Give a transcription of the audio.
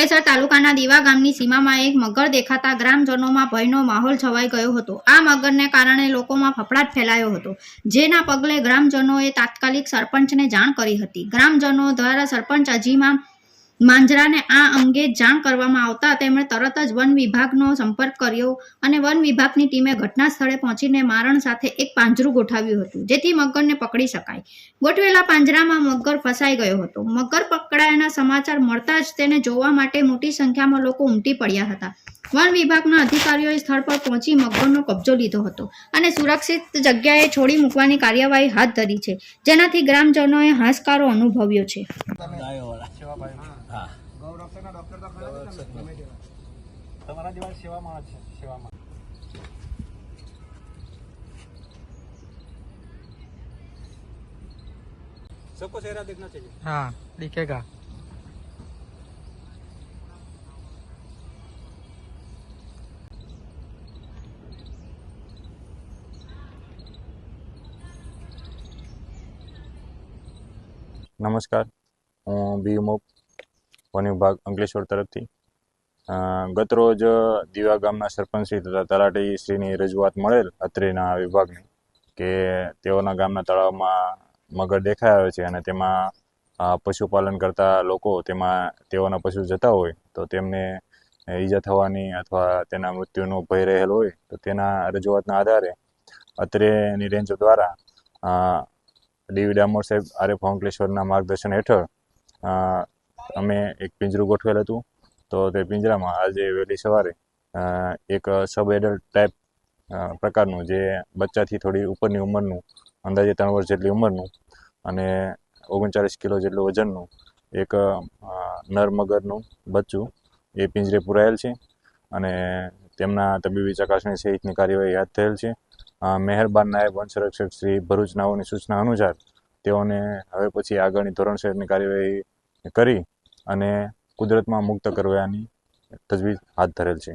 અંકલેશ્વર તાલુકાના દીવા ગામની સીમામાં એક મગર દેખાતા ગ્રામજનોમાં ભયનો માહોલ છવાઈ ગયો હતો। આ મગરને કારણે લોકોમાં ફફડાટ ફેલાયો હતો, જેના પગલે ગ્રામજનોએ તાત્કાલિક સરપંચને જાણ કરી હતી। ગ્રામજનો દ્વારા સરપંચ અજીમા માંજરાને આ અંગે જાણ કરવામાં આવતા તેમણે તરત જ વન વિભાગનો સંપર્ક કર્યો અને વન વિભાગની ટીમે ઘટના સ્થળે પહોંચીને મારણ સાથે એક પાંજરું ગોઠવ્યું હતું, જેથી મગરને પકડી શકાય। ગોઠવેલા પાંજરામાં મગર ફસાઈ ગયો હતો। મગર પકડાયાના સમાચાર મળતા જ તેને જોવા માટે મોટી સંખ્યામાં લોકો ઉમટી પડ્યા હતા। વન વિભાગના અધિકારીઓએ સ્થળ પર પહોંચી મગરનો કબજો લીધો હતો અને સુરક્ષિત જગ્યાએ છોડી મૂકવાની કાર્યવાહી હાથ ધરી છે, જેનાથી ગ્રામજનોએ હાશકારો અનુભવ્યો છે। सबको चेहरा देखना चाहिए। हाँ दिखेगा। नमस्कार, हूँ बी उमोप वन विभाग अंकलेश्वर तरफथी गत रोज दीवा गामना सरपंच श्री तथा तलाटी श्रीनी रजूआत मळेल અત્રેના વિભાગની કે તેઓના ગામના તળાવમાં મગર દેખાઈ આવે છે અને તેમાં પશુપાલન કરતા લોકો તેમાં તેઓના પશુ જતા હોય તો તેમને ઈજા થવાની અથવા તેના મૃત્યુનો ભય રહેલો હોય તો તેના રજૂઆતના આધારે અત્રેની રેન્જ દ્વારા ડીવી ડામોર સાહેબ આરએફ અંકલેશ્વરના માર્ગદર્શન હેઠળ અમે એક પિંજરું ગોઠવેલ હતું। તો તે પિંજરામાં આજે વહેલી સવારે એક સબ એડલ્ટ ટાઈપ પ્રકારનું જે બચ્ચાથી થોડી ઉપરની ઉંમરનું અંદાજે 3 વર્ષ જેટલી ઉંમરનું અને 39 કિલો જેટલું વજનનું એક નર મગરનું બચ્ચું એ પિંજરે પુરાયેલ છે અને તેમના તબીબી ચકાસણી સહિતની કાર્યવાહી હાથ ધરેલ છે। મહેરબાન નાયબ વન સંરક્ષક શ્રી ભરૂચ નાઓની સૂચના અનુસાર તેઓને હવે પછી આગળની ધોરણસરની કાર્યવાહી કરી અને કુદરતમાં મુક્ત કરવાની તજવીજ હાથ ધરેલ છે।